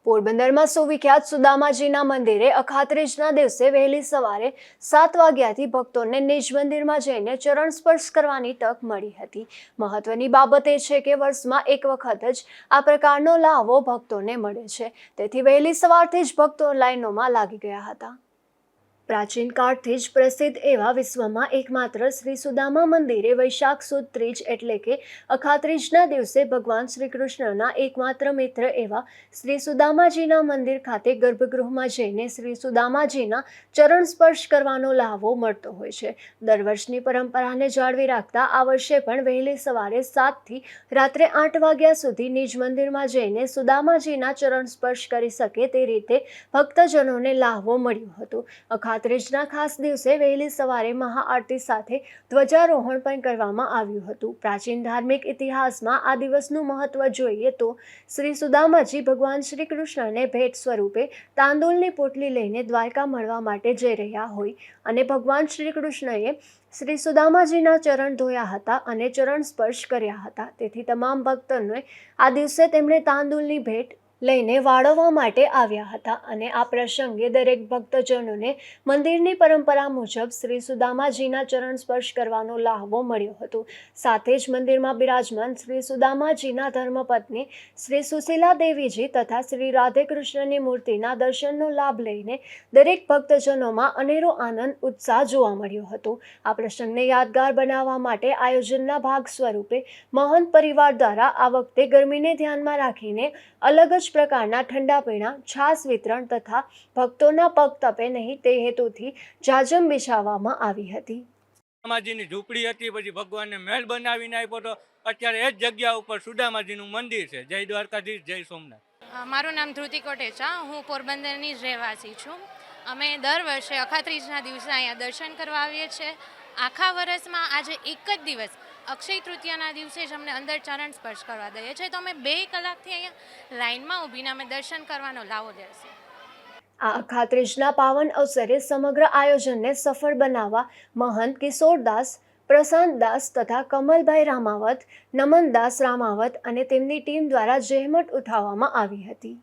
પોરબંદરમાં સુવિખ્યાત સુદામાજીના મંદિરે અખાત્રીજના દિવસે વહેલી સવારે 7 વાગ્યાથી ભક્તોને નિજ મંદિરમાં જઈને ચરણ સ્પર્શ કરવાની તક મળી હતી। મહત્વની બાબત એ છે કે વર્ષમાં એક વખત જ આ પ્રકારનો લાહવો ભક્તોને મળે છે, તેથી વહેલી સવારથી જ ભક્તો લાઈનોમાં લાગી ગયા હતા। પ્રાચીન કાળથી જ પ્રસિદ્ધ એવા વિશ્વમાં એકમાત્ર શ્રી સુદામા મંદિરે વૈશાખ સુદ ત્રીજ એટલે કે અખાત્રીજના દિવસે ભગવાન શ્રી કૃષ્ણના એકમાત્ર મિત્ર એવા શ્રી સુદામાજીના મંદિર ખાતે ગર્ભગૃહમાં જઈને શ્રી સુદામાજીના ચરણ સ્પર્શ કરવાનો લાહવો મળતો હોય છે। દર વર્ષની પરંપરાને જાળવી રાખતા આ વર્ષે પણ વહેલી સવારે 7થી રાત્રે 8 વાગ્યા સુધી નિજ મંદિરમાં જઈને સુદામાજીના ચરણ સ્પર્શ કરી શકે તે રીતે ભક્તજનોને લાહવો મળ્યો હતો। અખાત્રીજના ખાસ દિવસે વહેલી સવારે મહાઆરતી સાથે ધ્વજારોહણ પણ કરવામાં આવ્યું હતું। પ્રાચીન ધાર્મિક ઇતિહાસમાં આ દિવસનું મહત્વ જોઈએ તો શ્રી સુદામાજી ભગવાન શ્રી કૃષ્ણને ભેટ સ્વરૂપે તાંદૂળની પોટલી લઈને દ્વારકા મળવા માટે જઈ રહ્યા હોય અને ભગવાન શ્રી કૃષ્ણએ શ્રી સુદામાજીના ચરણ ધોયા હતા અને ચરણ સ્પર્શ કર્યા હતા, તેથી તમામ ભક્તોને આ દિવસે તેમણે તાંદૂળની ભેટ લઈને વાળવા માટે આવ્યા હતા અને આ પ્રસંગે દરેક ભક્તજનોને મંદિરની પરંપરા મુજબ શ્રી સુદામાજીના ચરણ સ્પર્શ કરવાનો લાહવો મળ્યો હતો। સાથે જ મંદિરમાં બિરાજમાન શ્રી સુદામાજીના ધર્મપત્ની શ્રી સુશીલા દેવીજી તથા શ્રી રાધે કૃષ્ણની મૂર્તિના દર્શનનો લાભ લઈને દરેક ભક્તજનોમાં અનેરો આનંદ ઉત્સાહ જોવા મળ્યો હતો। આ પ્રસંગને યાદગાર બનાવવા માટે આયોજનના ભાગ સ્વરૂપે મહંત પરિવાર દ્વારા આ વખતે ગરમીને ધ્યાનમાં રાખીને અલગ જ પ્રકારના ઠંડા પીણા, છાશ વિતરણ તથા ભક્તોના પગ તપે નહીં તે હેતુથી જાજમ બિછાવવામાં આવી હતી। સુદામાજીની ઝૂંપડી હતી, પછી ભગવાનને મહેલ બનાવીને આપ્યો તો અત્યારે એ જ જગ્યા ઉપર સુદામાજીનું મંદિર છે। જય દ્વારકાધીશ, જય સોમનાથ। મારું નામ ધ્રુતિ કોટેચા, હું પોરબંદરની જ રહેવાસી છું। અમે દર વર્ષે અખાત્રીજના દિવસે અહીંયા દર્શન કરવા આવીએ છીએ। આખા વર્ષમાં આજે એક જ દિવસ અક્ષય તૃતીયાના દિવસે જ અમને અંદર ચરણ સ્પર્શ કરવા દઈએ છીએ, તો અમે 2 કલાકથી અહીંયા લાઇનમાં ઊભીને અમે દર્શન કરવાનો લાવો લેશે। આ અખાત્રીજના પાવન અવસરે સમગ્ર આયોજનને સફળ બનાવવા મહંત કિશોરદાસ, પ્રશાંતદાસ તથા કમલભાઈ રામાવત, નમનદાસ રામાવત અને તેમની ટીમ દ્વારા જહેમત ઉઠાવવામાં આવી હતી।